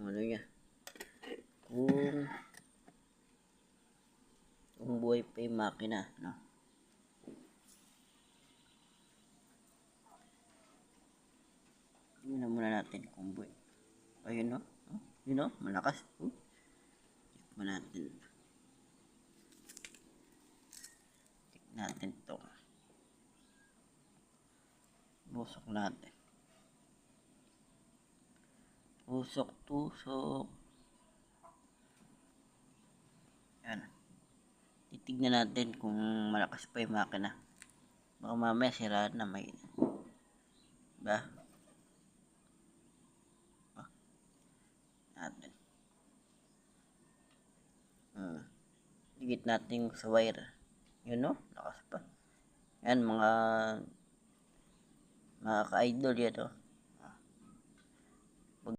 ano niya, kung buhay pa yung makina, no? Tingnan muna natin kung buhay. Ayun, no? Yun, no? Malakas. Check mo natin. Check natin to. Busok natin. Tusok. Yan. Titignan natin kung malakas pa yung makina. Baka mamaya siraan na may. Ba? Natin. Digit natin sa wire. Yun, no? Lakas pa. Yan, mga ka-idol yan, oh.